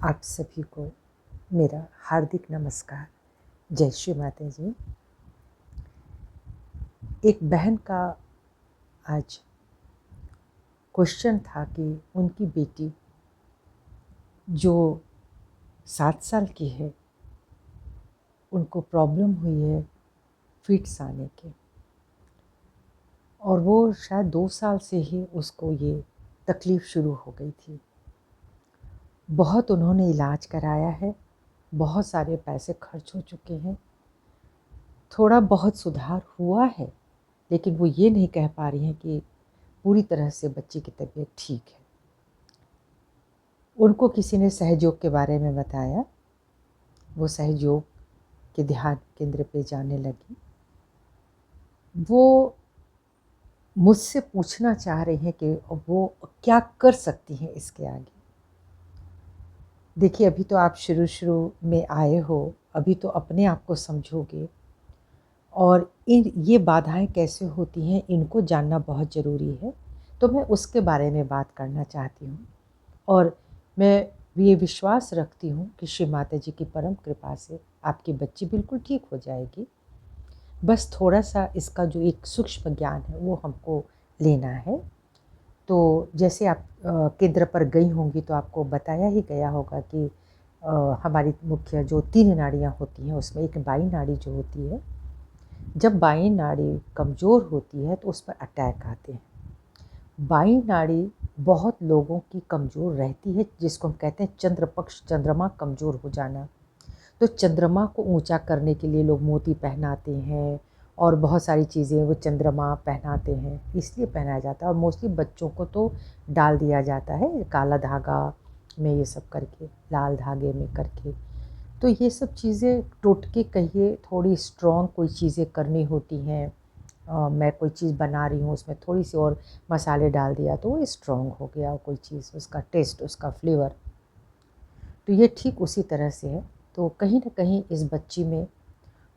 आप सभी को मेरा हार्दिक नमस्कार। जय श्री माता जी। एक बहन का आज क्वेश्चन था कि उनकी बेटी जो 7 साल की है, उनको प्रॉब्लम हुई है फिट्स आने के, और वो शायद 2 साल से ही उसको ये तकलीफ़ शुरू हो गई थी। बहुत उन्होंने इलाज कराया है, बहुत सारे पैसे खर्च हो चुके हैं, थोड़ा बहुत सुधार हुआ है, लेकिन वो ये नहीं कह पा रही हैं कि पूरी तरह से बच्ची की तबीयत ठीक है। उनको किसी ने सहयोग के बारे में बताया, वो सहयोग के ध्यान केंद्र पे जाने लगी। वो मुझसे पूछना चाह रही हैं कि वो क्या कर सकती हैं इसके आगे। देखिए, अभी तो आप शुरू में आए हो, अभी तो अपने आप को समझोगे, और ये बाधाएं कैसे होती हैं इनको जानना बहुत ज़रूरी है। तो मैं उसके बारे में बात करना चाहती हूँ, और मैं ये विश्वास रखती हूँ कि श्री माता जी की परम कृपा से आपकी बच्ची बिल्कुल ठीक हो जाएगी। बस थोड़ा-सा इसका जो एक सूक्ष्म ज्ञान है वो हमको लेना है। तो जैसे आप केंद्र पर गई होंगी तो आपको बताया ही गया होगा कि हमारी मुख्य जो 3 नाड़ियाँ होती हैं उसमें एक बाई नाड़ी जो होती है, जब बाई नाड़ी कमज़ोर होती है तो उस पर अटैक आते हैं। बाईं नाड़ी बहुत लोगों की कमज़ोर रहती है, जिसको हम कहते हैं चंद्र पक्ष, चंद्रमा कमज़ोर हो जाना। तो चंद्रमा को ऊंचा करने के लिए लोग मोती पहनाते हैं, और बहुत सारी चीज़ें वो चंद्रमा पहनाते हैं, इसलिए पहनाया जाता है। और मोस्टली बच्चों को तो डाल दिया जाता है काला धागा में, ये सब करके, लाल धागे में करके। तो ये सब चीज़ें टोटके कहिए, थोड़ी स्ट्रॉन्ग कोई चीज़ें करनी होती हैं। मैं कोई चीज़ बना रही हूँ, उसमें थोड़ी सी और मसाले डाल दिया तो वो स्ट्रॉन्ग हो गया कोई चीज़, उसका टेस्ट, उसका फ्लेवर। तो ये ठीक उसी तरह से है। तो कहीं न कहीं इस बच्ची में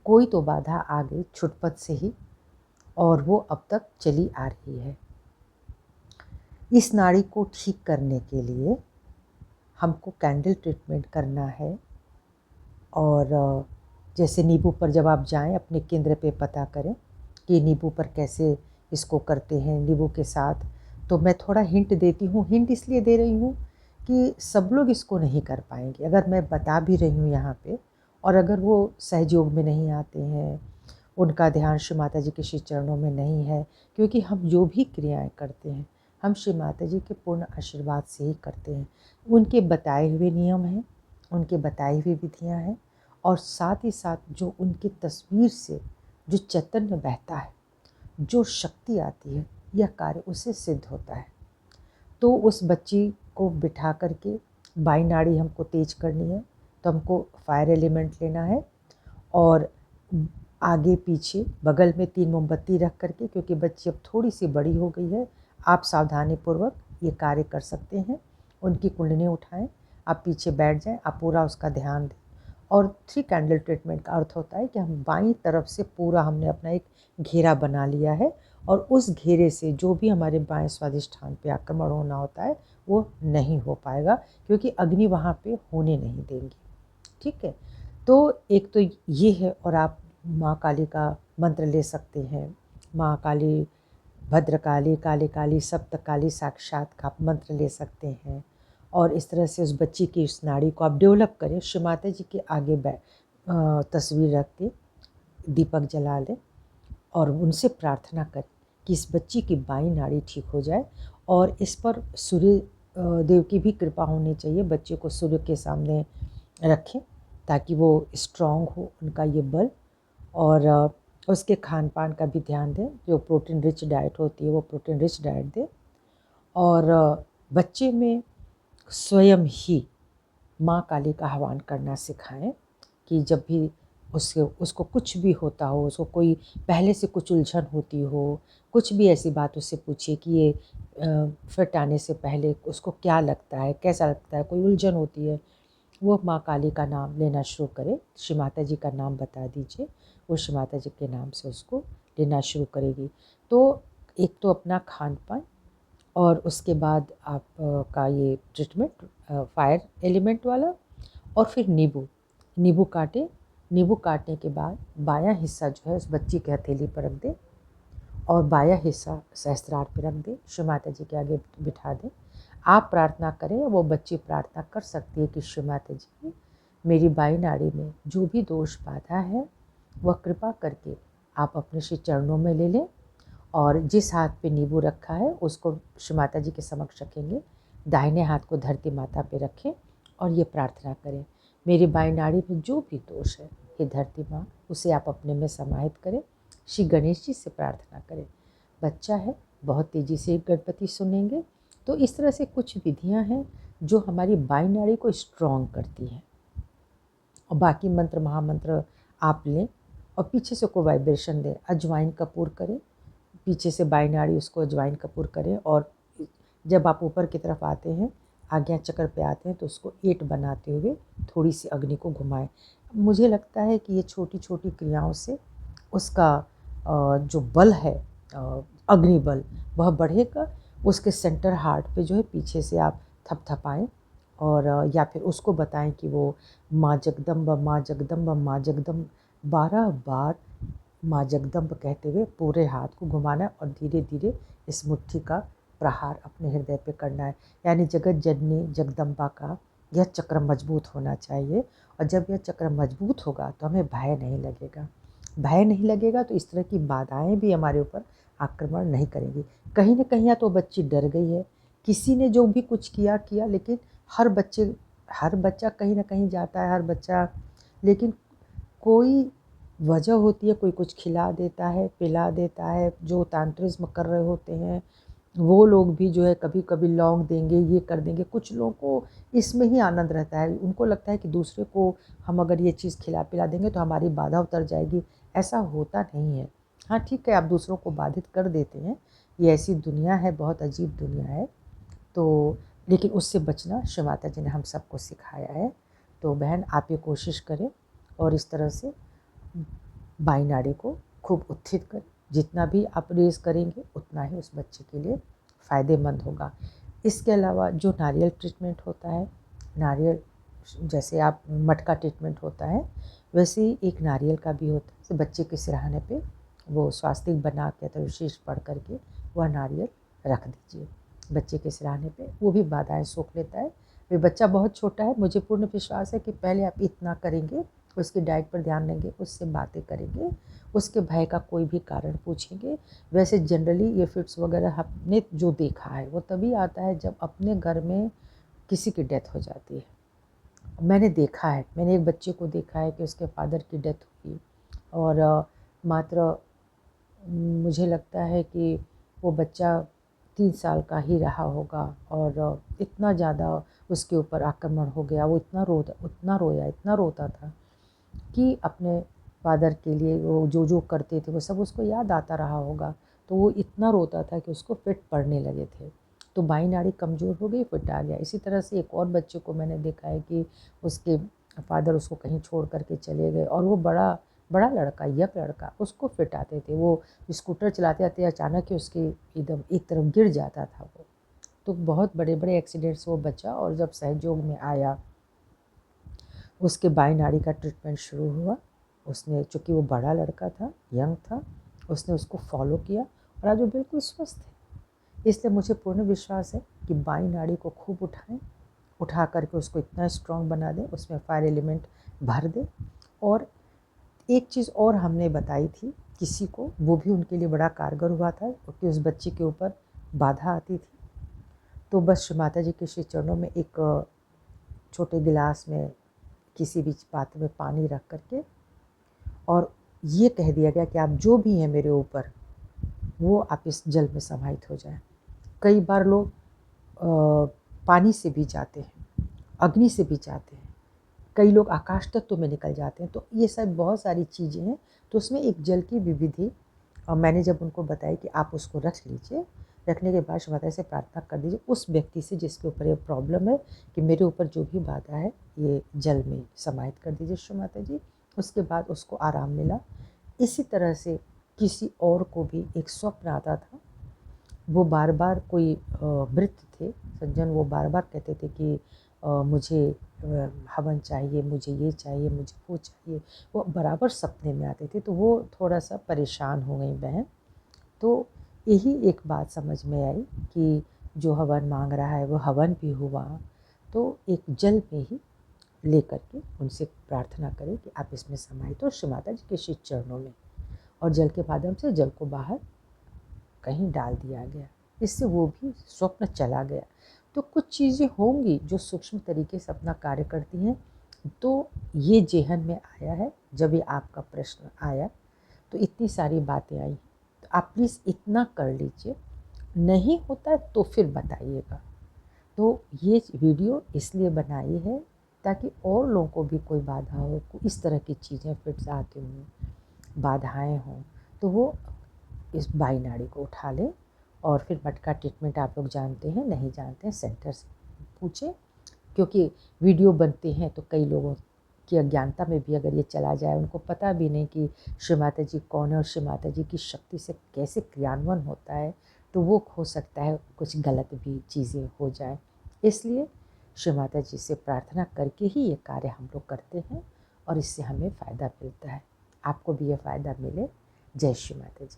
कोई तो बाधा आ गई छुटपट से ही, और वो अब तक चली आ रही है। इस नाड़ी को ठीक करने के लिए हमको कैंडल ट्रीटमेंट करना है। और जैसे नींबू पर जब आप जाएँ, अपने केंद्र पे पता करें कि नींबू पर कैसे इसको करते हैं नींबू के साथ। तो मैं थोड़ा हिंट देती हूँ, हिंट इसलिए दे रही हूँ कि सब लोग इसको नहीं कर पाएँगे। अगर मैं बता भी रही हूँ यहाँ पे, और अगर वो सहयोग में नहीं आते हैं, उनका ध्यान श्री माता जी के श्री चरणों में नहीं है, क्योंकि हम जो भी क्रियाएँ करते हैं, हम श्री माता जी के पूर्ण आशीर्वाद से ही करते हैं। उनके बताए हुए नियम हैं, उनके बताई हुई विधियाँ हैं, और साथ ही साथ जो उनकी तस्वीर से जो चैतन्य बहता है, जो शक्ति आती है, यह कार्य उससे सिद्ध होता है। तो उस बच्ची को बिठा करके बाई नाड़ी हमको तेज करनी है, तो हमको फायर एलिमेंट लेना है, और आगे पीछे बगल में 3 मोमबत्ती रख करके, क्योंकि बच्ची अब थोड़ी सी बड़ी हो गई है, आप सावधानीपूर्वक ये कार्य कर सकते हैं। उनकी कुंडली उठाएं, आप पीछे बैठ जाएं, आप पूरा उसका ध्यान दें। और 3 कैंडल ट्रीटमेंट का अर्थ होता है कि हम बाईं तरफ से पूरा हमने अपना एक घेरा बना लिया है, और उस घेरे से जो भी हमारे बाएं स्वादिष्ठान पे आक्रमण होना होता है वो नहीं हो पाएगा, क्योंकि अग्नि वहाँ पे होने नहीं देंगी। ठीक है? तो एक तो ये है, और आप माँ काली का मंत्र ले सकते हैं। माँ काली, भद्रकाली, काली काली, सप्तकाली साक्षात का आप मंत्र ले सकते हैं, और इस तरह से उस बच्ची की उस नाड़ी को आप डेवलप करें। श्री माता जी के आगे तस्वीर रख के दीपक जला लें, और उनसे प्रार्थना करें कि इस बच्ची की बाईं नाड़ी ठीक हो जाए। और इस पर सूर्य देव की भी कृपा होनी चाहिए। बच्चे को सूर्य के सामने रखें ताकि वो स्ट्रॉन्ग हो, उनका ये बल। और उसके खान पान का भी ध्यान दें, जो प्रोटीन रिच डाइट होती है वो प्रोटीन रिच डाइट दें। और बच्चे में स्वयं ही माँ काली का आह्वान करना सिखाएं, कि जब भी उसको कुछ भी होता हो, उसको कोई पहले से कुछ उलझन होती हो, कुछ भी ऐसी बात उससे पूछिए कि ये फिट आने से पहले उसको क्या लगता है, कैसा लगता है, कोई उलझन होती है, वो माँ काली का नाम लेना शुरू करे। श्री माता जी का नाम बता दीजिए, वो श्री माता जी के नाम से उसको लेना शुरू करेगी। तो एक तो अपना खान पान, और उसके बाद आप का ये ट्रीटमेंट फायर एलिमेंट वाला, और फिर नींबू नींबू काटें। नींबू काटने के बाद बायां हिस्सा जो है उस बच्ची के हथेली पर रख दें और बायां हिस्सा सहस्त्रार पे रख दें, श्री माता जी के आगे बिठा दें। आप प्रार्थना करें, वो बच्ची प्रार्थना कर सकती है कि श्री माता जी, मेरी बाई नाड़ी में जो भी दोष बाधा है वह कृपा करके आप अपने श्री चरणों में ले लें, और जिस हाथ पे नींबू रखा है उसको श्री माता जी के समक्ष रखेंगे, दाहिने हाथ को धरती माता पे रखें और ये प्रार्थना करें, मेरी बाई नाड़ी में जो भी दोष है हे धरती माँ, उसे आप अपने में समाहित करें। श्री गणेश जी से प्रार्थना करें। बच्चा है, बहुत तेज़ी से गणपति सुनेंगे। तो इस तरह से कुछ विधियाँ हैं जो हमारी बाई नाड़ी को स्ट्रॉन्ग करती हैं। और बाकी मंत्र महामंत्र आप लें और पीछे से कोई वाइब्रेशन दें, अजवाइन कपूर करें, पीछे से बाई नाड़ी उसको अजवाइन कपूर करें, और जब आप ऊपर की तरफ आते हैं, आज्ञा चक्र पे आते हैं, तो उसको 8 बनाते हुए थोड़ी सी अग्नि को घुमाएं। मुझे लगता है कि ये छोटी छोटी क्रियाओं से उसका जो बल है, अग्नि बल, वह बढ़ेगा। उसके सेंटर हार्ट पे जो है पीछे से आप थपथपाएं, और या फिर उसको बताएं कि वो माँ जगदम्ब माँ जगदम्ब माँ जगदम्ब 12 बार माँ जगदम्ब कहते हुए पूरे हाथ को घुमाना है, और धीरे धीरे इस मुट्ठी का प्रहार अपने हृदय पे करना है। यानी जगत जननी जगदम्बा का यह चक्र मजबूत होना चाहिए, और जब यह चक्र मजबूत होगा तो हमें भय नहीं लगेगा। भय नहीं लगेगा तो इस तरह की बाधाएं भी हमारे ऊपर आक्रमण नहीं करेंगी। कहीं ना कहीं या तो बच्ची डर गई है, किसी ने जो भी कुछ किया किया, लेकिन हर बच्चा कहीं ना कहीं जाता है, हर बच्चा, लेकिन कोई वजह होती है, कोई कुछ खिला देता है, पिला देता है। जो तांत्रिज्म कर रहे होते हैं वो लोग भी जो है कभी कभी लौंग देंगे, ये कर देंगे। कुछ लोगों को इसमें ही आनंद रहता है, उनको लगता है कि दूसरे को हम अगर ये चीज़ खिला पिला देंगे तो हमारी बाधा उतर जाएगी। ऐसा होता नहीं है। हाँ ठीक है, आप दूसरों को बाधित कर देते हैं, ये ऐसी दुनिया है, बहुत अजीब दुनिया है। तो लेकिन उससे बचना श्री माता जी ने हम सबको सिखाया है। तो बहन, आप ये कोशिश करें और इस तरह से बाई नाड़ी को खूब उत्थित करें। जितना भी आप रेज़ करेंगे उतना ही उस बच्चे के लिए फ़ायदेमंद होगा। इसके अलावा जो नारियल ट्रीटमेंट होता है, नारियल जैसे आप मटका ट्रीटमेंट होता है, वैसे ही एक नारियल का भी होता है। तो बच्चे के सिरहाने पे वो स्वास्तिक बना के तो शीश पढ़ करके वह नारियल रख दीजिए बच्चे के सिरहाने पे, वो भी बाधाएं सोख लेता है। वे बच्चा बहुत छोटा है, मुझे पूर्ण विश्वास है कि पहले आप इतना करेंगे, उसकी डाइट पर ध्यान देंगे, उससे बातें करेंगे, उसके भय का कोई भी कारण पूछेंगे। वैसे जनरली ये फिट्स वगैरह हमने जो देखा है वो तभी आता है जब अपने घर में किसी की डेथ हो जाती है। मैंने देखा है, मैंने एक बच्चे को देखा है कि उसके फादर की डेथ हुई, और मात्र मुझे लगता है कि वो बच्चा 3 साल का ही रहा होगा, और इतना ज़्यादा उसके ऊपर आक्रमण हो गया, वो इतना रोता था कि अपने फादर के लिए वो जो जो करते थे वो सब उसको याद आता रहा होगा। तो वो इतना रोता था कि उसको फिट पड़ने लगे थे। तो बाई नाड़ी कमज़ोर हो गई, फिट आ गया। इसी तरह से एक और बच्चे को मैंने देखा है कि उसके फादर उसको कहीं छोड़ कर के चले गए, और वो बड़ा बड़ा लड़का, यंग लड़का, उसको फिट आते थे। वो स्कूटर चलाते आते अचानक ही उसकी एकदम एक तरफ गिर जाता था वो। तो बहुत बड़े बड़े एक्सीडेंट से वो बचा, और जब सहयोग में आया उसके बाई नाड़ी का ट्रीटमेंट शुरू हुआ। उसने, चूँकि वो बड़ा लड़का था, यंग था, उसने उसको फॉलो किया और आज वो बिल्कुल स्वस्थ है। इसलिए मुझे पूर्ण विश्वास है कि बाई नाड़ी को खूब उठाएं, उठा करके उसको इतना स्ट्रॉन्ग बना दें, उसमें फायर एलिमेंट भर दें। और एक चीज़ और हमने बताई थी किसी को, वो भी उनके लिए बड़ा कारगर हुआ था, क्योंकि उस बच्चे के ऊपर बाधा आती थी। तो बस श्री माता जी के श्री चरणों में एक छोटे गिलास में किसी भी पात्र में पानी रख करके, और ये कह दिया गया कि आप जो भी हैं मेरे ऊपर, वो आप इस जल में समाहित हो जाएं। कई बार लोग पानी से भी जाते हैं, अग्नि से भी जाते हैं, कई लोग आकाश तत्व में निकल जाते हैं। तो ये सब बहुत सारी चीज़ें हैं। तो उसमें एक जल की विविधि, और मैंने जब उनको बताया कि आप उसको रख लीजिए, रखने के बाद श्री माता से प्रार्थना कर दीजिए उस व्यक्ति से जिसके ऊपर ये प्रॉब्लम है, कि मेरे ऊपर जो भी बाधा है ये जल में समाहित कर दीजिए श्री माता जी। उसके बाद उसको आराम मिला। इसी तरह से किसी और को भी एक स्वप्न आता था वो बार बार कोई भृत्य थे सज्जन, वो बार बार कहते थे कि मुझे हवन चाहिए, मुझे ये चाहिए, मुझे वो चाहिए। वो बराबर सपने में आते थे, तो वो थोड़ा सा परेशान हो गई बहन। तो यही एक बात समझ में आई कि जो हवन मांग रहा है वो हवन भी हुआ, तो एक जल में ही लेकर के उनसे प्रार्थना करें कि आप इसमें समाहित हो श्री माता जी के श्री चरणों में, और जल के माध्यम से जल को बाहर कहीं डाल दिया गया। इससे वो भी स्वप्न चला गया। तो कुछ चीज़ें होंगी जो सूक्ष्म तरीके से अपना कार्य करती हैं। तो ये जेहन में आया है, जब ये आपका प्रश्न आया तो इतनी सारी बातें आई। तो आप प्लीज़ इतना कर लीजिए, नहीं होता है तो फिर बताइएगा। तो ये वीडियो इसलिए बनाई है ताकि और लोगों को भी कोई बाधा हो, इस तरह की चीज़ें फिर आती हों, बाधाएं हों, तो वो इस बाई नाड़ी को उठा लें। और फिर मटका ट्रीटमेंट आप लोग जानते हैं, नहीं जानते हैं सेंटर से पूछें, क्योंकि वीडियो बनते हैं तो कई लोगों की अज्ञानता में भी अगर ये चला जाए, उनको पता भी नहीं कि श्री माता जी कौन है और श्री माता जी की शक्ति से कैसे क्रियान्वयन होता है, तो वो हो सकता है कुछ गलत भी चीज़ें हो जाए। इसलिए श्री माता जी से प्रार्थना करके ही ये कार्य हम लोग करते हैं और इससे हमें फ़ायदा मिलता है। आपको भी ये फ़ायदा मिले। जय श्री माता जी।